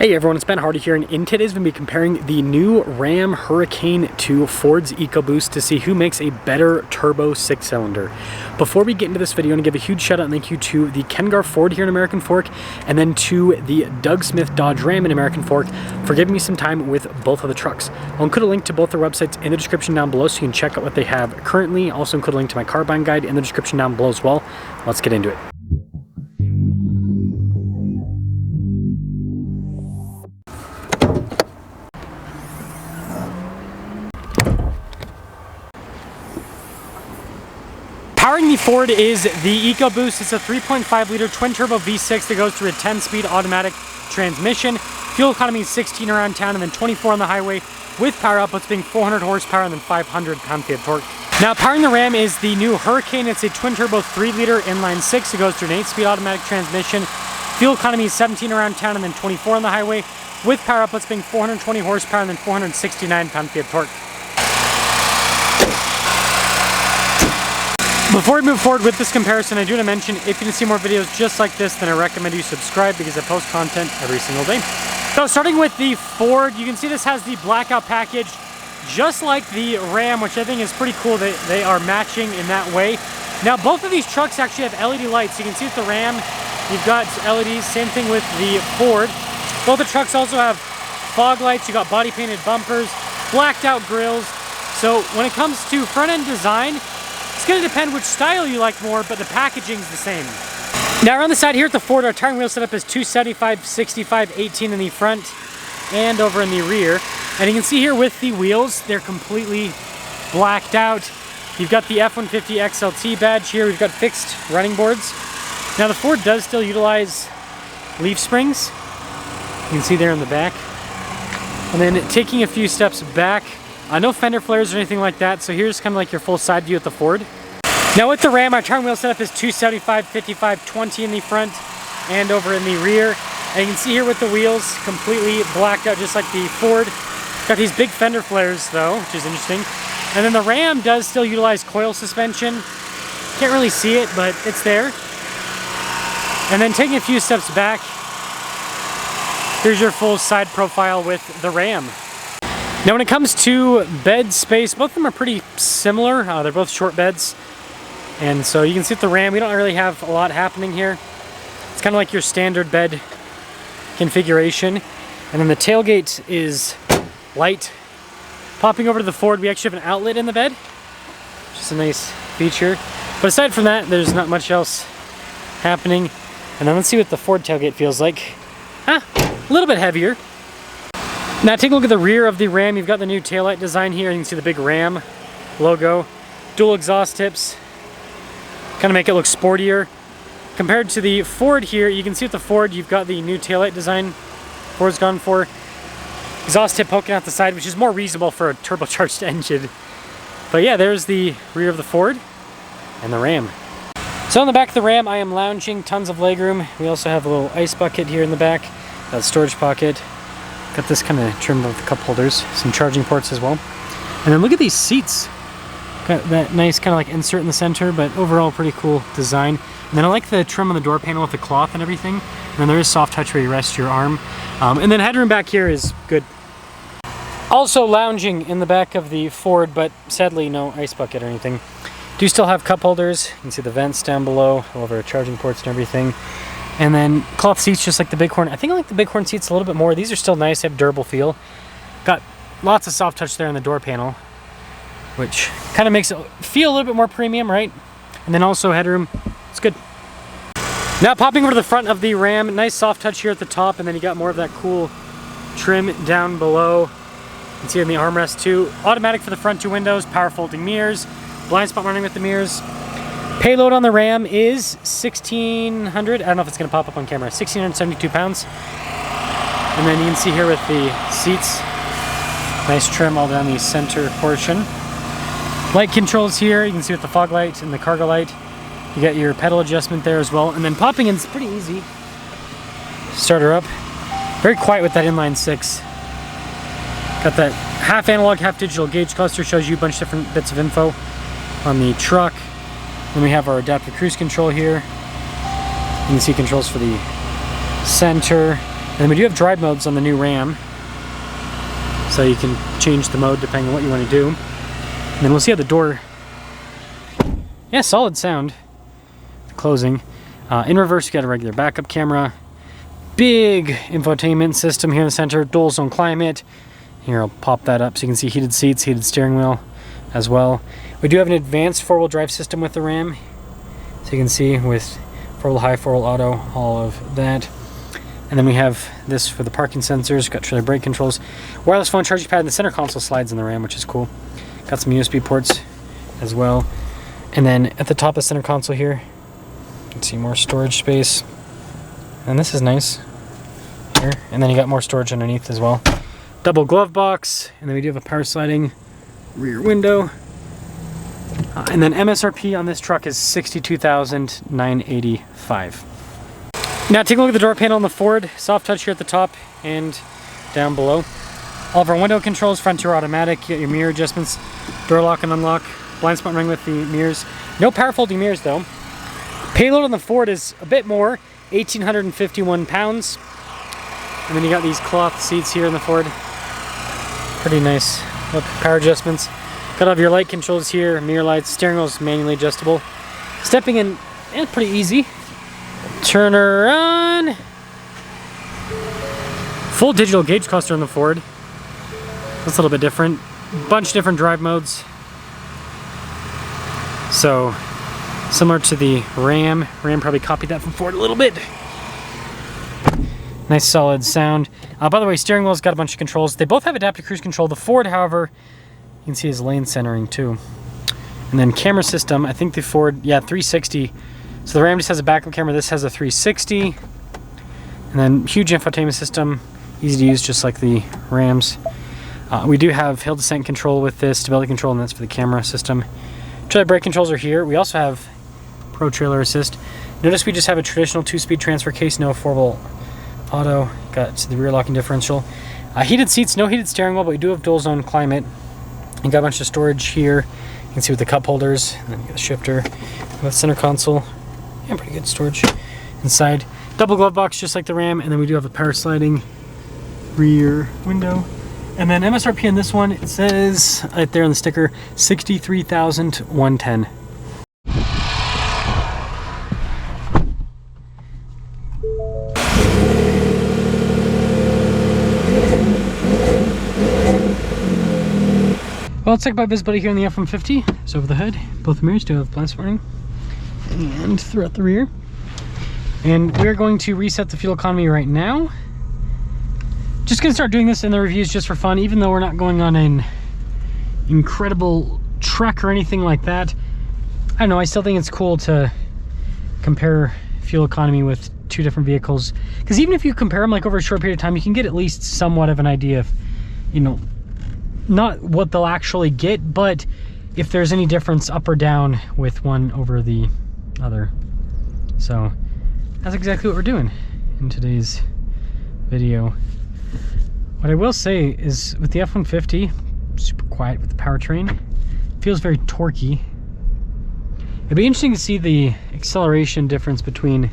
Hey everyone, it's Ben Hardy here, and in today's we're going to be comparing the new Ram Hurricane to Ford's EcoBoost to see who makes a better turbo 6-cylinder. Before we get into this video, I want to give a huge shout out and thank you to the Kengar Ford here in American Fork, and then to the Doug Smith Dodge Ram in American Fork for giving me some time with both of the trucks. I'll include a link to both their websites in the description down below so you can check out what they have currently. I'll also include a link to my car buying guide in the description down below as well. Let's get into it. Powering the Ford is the EcoBoost. It's a 3.5 liter twin turbo V6 that goes through a 10-speed automatic transmission. Fuel economy is 16 around town and then 24 on the highway, with power outputs being 400 horsepower and then 500 pound-feet of torque. Now powering the Ram is the new Hurricane. It's a twin turbo 3 liter inline 6 that goes through an 8-speed automatic transmission. Fuel economy is 17 around town and then 24 on the highway, with power outputs being 420 horsepower and then 469 pound-feet of torque. Before we move forward with this comparison, I do want to mention, if you want to see more videos just like this, then I recommend you subscribe because I post content every single day. So starting with the Ford, you can see this has the blackout package, just like the Ram, which I think is pretty cool that they are matching in that way. Now both of these trucks actually have LED lights. You can see with the Ram, you've got LEDs, same thing with the Ford. Both the trucks also have fog lights, you got body painted bumpers, blacked out grills. So when it comes to front end design, it's going to depend which style you like more, but the packaging's the same. Now around the side here at the Ford, our tire and wheel setup is 275, 65, 18 in the front and over in the rear. And you can see here with the wheels, they're completely blacked out. You've got the F-150 XLT badge here. We've got fixed running boards. Now the Ford does still utilize leaf springs. You can see there in the back. And then taking a few steps back, no fender flares or anything like that, so here's kind of like your full side view at the Ford. Now with the Ram, our tire and wheel setup is 275, 55, 20 in the front and over in the rear. And you can see here with the wheels, completely blacked out just like the Ford. Got these big fender flares though, which is interesting. And then the Ram does still utilize coil suspension. Can't really see it, but it's there. And then taking a few steps back, here's your full side profile with the Ram. Now when it comes to bed space, both of them are pretty similar. They're both short beds. And so you can see with the Ram, we don't really have a lot happening here. It's kind of like your standard bed configuration. And then the tailgate is light. Popping over to the Ford, we actually have an outlet in the bed, which is a nice feature. But aside from that, there's not much else happening. And then let's see what the Ford tailgate feels like. A little bit heavier. Now take a look at the rear of the Ram. You've got the new taillight design here. You can see the big Ram logo. Dual exhaust tips. Kind of make it look sportier. Compared to the Ford here, you can see with the Ford, you've got the new taillight design Ford's gone for. Exhaust tip poking out the side, which is more reasonable for a turbocharged engine. But yeah, there's the rear of the Ford and the Ram. So on the back of the Ram, I am lounging, tons of legroom. We also have a little ice bucket here in the back, a storage pocket. Got this kind of trimmed with the cup holders, some charging ports as well. And then look at these seats. Got that nice kind of like insert in the center, but overall pretty cool design. And then I like the trim on the door panel with the cloth and everything. And then there is soft touch where you rest your arm. And then headroom back here is good. Also lounging in the back of the Ford, but sadly no ice bucket or anything. Do still have cup holders. You can see the vents down below, all over charging ports and everything. And then cloth seats just like the Bighorn. I think I like the Bighorn seats a little bit more. These are still nice, have durable feel. Got lots of soft touch there in the door panel, which kind of makes it feel a little bit more premium, right? And then also headroom, it's good. Now popping over to the front of the Ram, nice soft touch here at the top, and then you got more of that cool trim down below. You can see it in the armrest too. Automatic for the front two windows, power folding mirrors, blind spot running with the mirrors. Payload on the Ram is 1,600, I don't know if it's going to pop up on camera, 1,672 pounds. And then you can see here with the seats, nice trim all down the center portion. Light controls here, you can see with the fog light and the cargo light. You got your pedal adjustment there as well. And then popping in is pretty easy. Start her up. Very quiet with that inline 6. Got that half analog, half digital gauge cluster, shows you a bunch of different bits of info on the truck. Then we have our adaptive cruise control here. You can see controls for the center. then we do have drive modes on the new Ram, so you can change the mode depending on what you want to do. And then we'll see how the door, yeah, solid sound, closing. In reverse, you got a regular backup camera, big infotainment system here in the center, dual zone climate. Here, I'll pop that up so you can see heated seats, heated steering wheel as well. We do have an advanced four-wheel drive system with the Ram, so you can see with four-wheel high, four-wheel auto, all of that. And then we have this for the parking sensors, got trailer brake controls, wireless phone charging pad, and the center console slides in the Ram, which is cool. Got some USB ports as well. And then at the top of the center console here, you can see more storage space. And this is nice here. And then you got more storage underneath as well. Double glove box, and then we do have a power sliding rear window. And then MSRP on this truck is $62,985. Now take a look at the door panel on the Ford. Soft touch here at the top and down below. All of our window controls, front door automatic, you got your mirror adjustments, door lock and unlock, blind spot ring with the mirrors. No power folding mirrors though. Payload on the Ford is a bit more, 1,851 pounds. And then you got these cloth seats here in the Ford. Pretty nice. Look, power adjustments. Got all of your light controls here, mirror lights, steering wheel is manually adjustable. Stepping in, pretty easy. Turn her on. Full digital gauge cluster on the Ford. That's a little bit different. Bunch of different drive modes. So, similar to the Ram. Ram probably copied that from Ford a little bit. Nice solid sound. By the way, steering wheel's got a bunch of controls. They both have adaptive cruise control. The Ford, however, you can see is lane centering too. And then camera system, I think the Ford, yeah, 360. So the Ram just has a backup camera. This has a 360. And then huge infotainment system, easy to use just like the Rams. We do have hill descent control with this, stability control, and that's for the camera system. Trailer brake controls are here. We also have Pro Trailer Assist. Notice we just have a traditional 2-speed transfer case, no 4-wheel auto. Got the rear locking differential. Heated seats, no heated steering wheel, but we do have dual zone climate. You got a bunch of storage here. You can see with the cup holders, and then you got the shifter with center console. Yeah, pretty good storage inside. Double glove box, just like the Ram, and then we do have a power sliding rear window. And then MSRP on this one, it says right there on the sticker, $63,110. Well, let's talk about visibility here in the F-150. So over the hood, both mirrors do have blind spot warning, and throughout the rear. And we're going to reset the fuel economy right now. Just gonna start doing this in the reviews just for fun, even though we're not going on an incredible trek or anything like that. I don't know, I still think it's cool to compare fuel economy with two different vehicles. Because even if you compare them like over a short period of time, you can get at least somewhat of an idea of, you know, not what they'll actually get, but if there's any difference up or down with one over the other. So that's exactly what we're doing in today's video. What I will say is with the F-150, super quiet with the powertrain, feels very torquey. It'd be interesting to see the acceleration difference between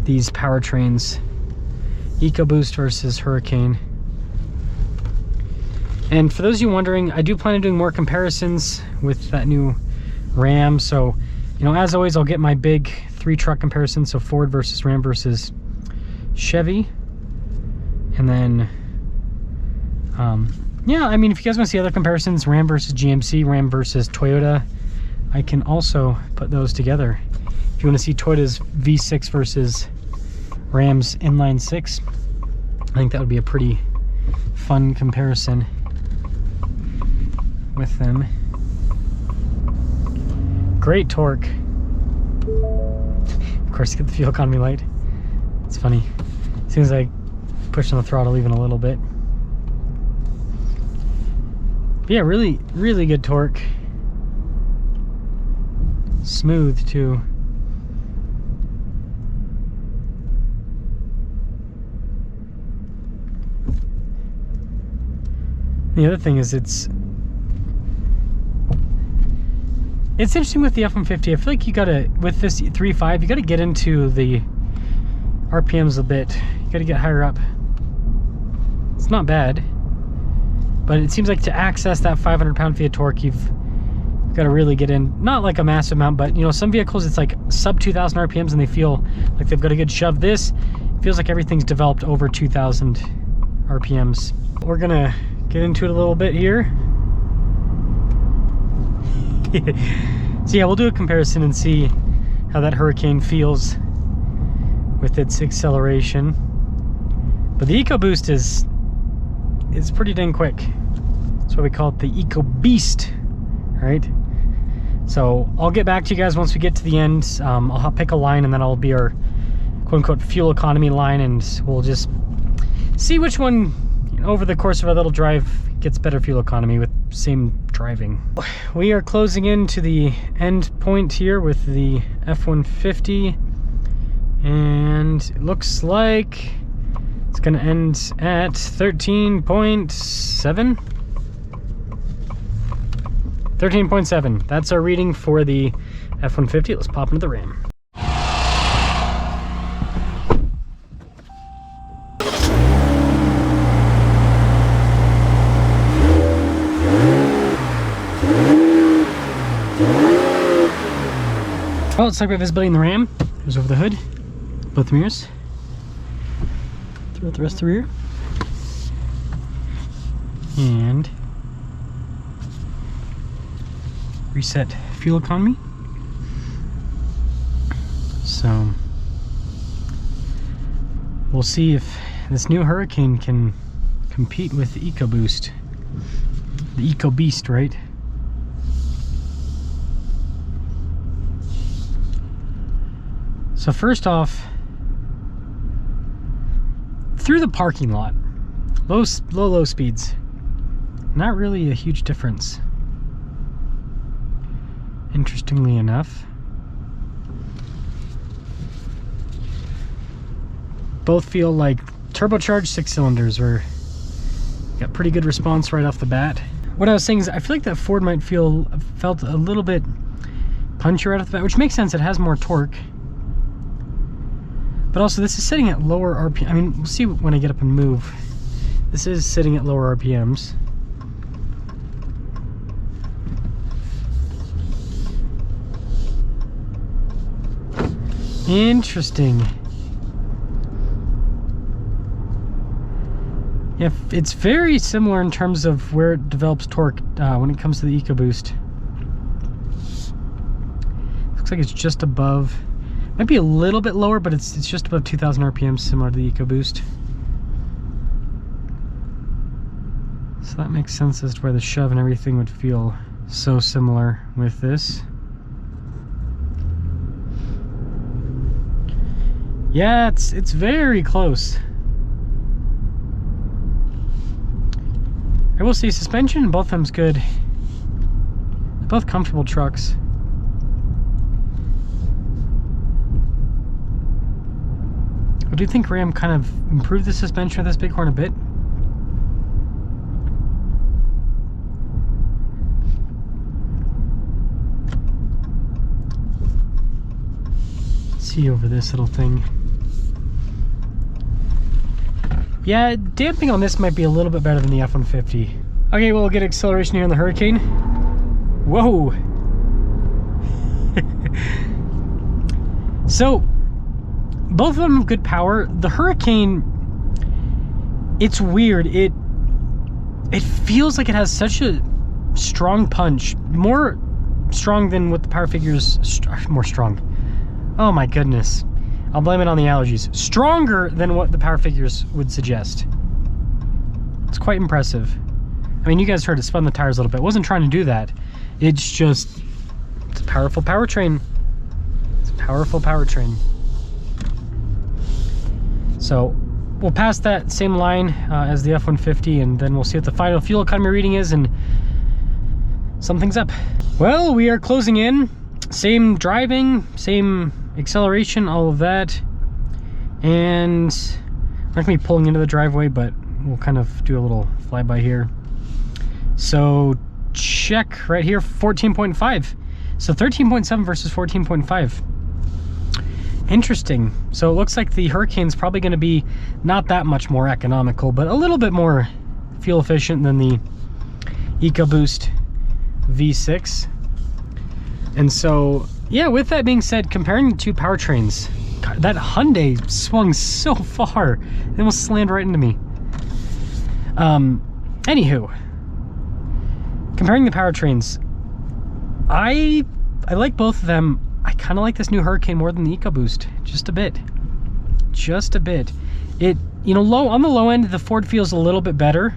these powertrains, EcoBoost versus Hurricane. And for those of you wondering, I do plan on doing more comparisons with that new Ram. So, you know, as always, I'll get my big 3-truck comparison. So Ford versus Ram versus Chevy. And then, yeah, I mean, if you guys want to see other comparisons, Ram versus GMC, Ram versus Toyota, I can also put those together. If you want to see Toyota's V6 versus Ram's inline 6, I think that would be a pretty fun comparison with them. Great torque. Of course, get the fuel economy light. It's funny. As soon as I push on the throttle even a little bit. But yeah, really, really good torque. Smooth too. The other thing is it's interesting with the F-150. I feel like you gotta, with this 3.5, you gotta get into the RPMs a bit. You gotta get higher up. It's not bad, but it seems like to access that 500 pound-feet of torque, you've got to really get in, not like a massive amount, but you know, some vehicles it's like sub 2,000 RPMs and they feel like they've got a good shove. This feels like everything's developed over 2,000 RPMs. We're gonna get into it a little bit here. So yeah, we'll do a comparison and see how that Hurricane feels with its acceleration. But the EcoBoost is pretty dang quick. That's why we call it the EcoBeast, right? So I'll get back to you guys once we get to the end. I'll pick a line and then I'll be our quote-unquote fuel economy line, and we'll just see which one, you know, over the course of our little drive gets better fuel economy with same driving. We are closing into the end point here with the F-150, and it looks like it's gonna end at 13.7. 13.7. That's our reading for the F-150. Let's pop into the Ram. Well, let's talk about visibility in the Ram. There's over the hood, both mirrors. Throughout the rest of the rear. And reset fuel economy. So we'll see if this new Hurricane can compete with the EcoBoost, the EcoBeast, right? So first off, through the parking lot, low speeds, not really a huge difference. Interestingly enough, both feel like turbocharged 6 cylinders, where got pretty good response right off the bat. What I was saying is I feel like that Ford might felt a little bit punchier right off the bat, which makes sense. It has more torque, but also this is sitting at lower RPM. I mean, we'll see when I get up and move. This is sitting at lower RPMs. Interesting. Yeah, it's very similar in terms of where it develops torque when it comes to the EcoBoost. Looks like it's just above, might be a little bit lower, but it's just above 2,000 RPM, similar to the EcoBoost. So that makes sense as to where the shove and everything would feel so similar with this. Yeah, it's very close. I will say suspension in both of them's good. They're both comfortable trucks. I do think Ram kind of improved the suspension of this Bighorn a bit. Let's see over this little thing. Yeah, damping on this might be a little bit better than the F-150. Okay, we'll get acceleration here on the Hurricane. Whoa! So, both of them have good power. The Hurricane, it's weird. It feels like it has such a strong punch. More strong than what the power figures... more strong. Oh my goodness. I'll blame it on the allergies. Stronger than what the power figures would suggest. It's quite impressive. I mean, you guys heard it spun the tires a little bit. It wasn't trying to do that. It's just, it's a powerful powertrain. It's a powerful powertrain. So we'll pass that same line as the F-150, and then we'll see what the final fuel economy reading is and sum things up. Well, we are closing in. Same driving, same acceleration, all of that. And I'm not gonna be pulling into the driveway, but we'll kind of do a little flyby here. So check right here, 14.5. So 13.7 versus 14.5. Interesting. So it looks like the Hurricane's probably going to be not that much more economical, but a little bit more fuel efficient than the EcoBoost V6. And so, yeah, with that being said, comparing the two powertrains, God, that Hyundai swung so far. It almost slammed right into me. Anywho, comparing the powertrains, I like both of them. I kind of like this new Hurricane more than the EcoBoost, just a bit. Just a bit. It, you know, on the low end, the Ford feels a little bit better.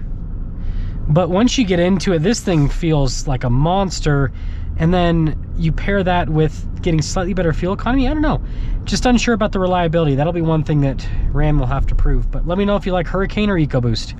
But once you get into it, this thing feels like a monster. And then you pair that with getting slightly better fuel economy. I don't know. Just unsure about the reliability. That'll be one thing that Ram will have to prove. But let me know if you like Hurricane or EcoBoost.